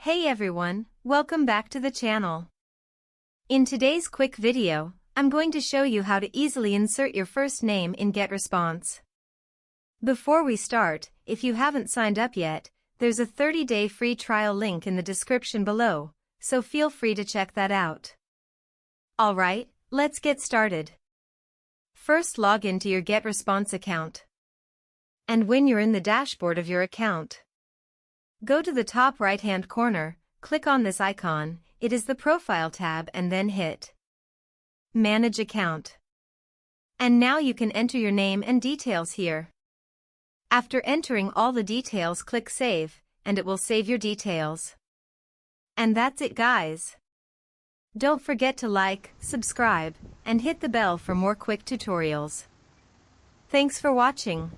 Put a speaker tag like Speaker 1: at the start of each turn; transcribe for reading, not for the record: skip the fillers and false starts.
Speaker 1: Hey everyone, welcome back to the channel. In today's quick video, I'm going to show you how to easily insert your first name in Getresponse. Before we start, if you haven't signed up yet, there's a 30-day free trial link in the description below, so feel free to check that out. Alright, let's get started. First, log into your Getresponse account. And when you're in the dashboard of your account, go to the top right-hand corner, click on this icon, it is the Profile tab, and then hit Manage Account. And now you can enter your name and details here. After entering all the details, click Save, and it will save your details. And that's it, guys. Don't forget to like, subscribe, and hit the bell for more quick tutorials. Thanks for watching.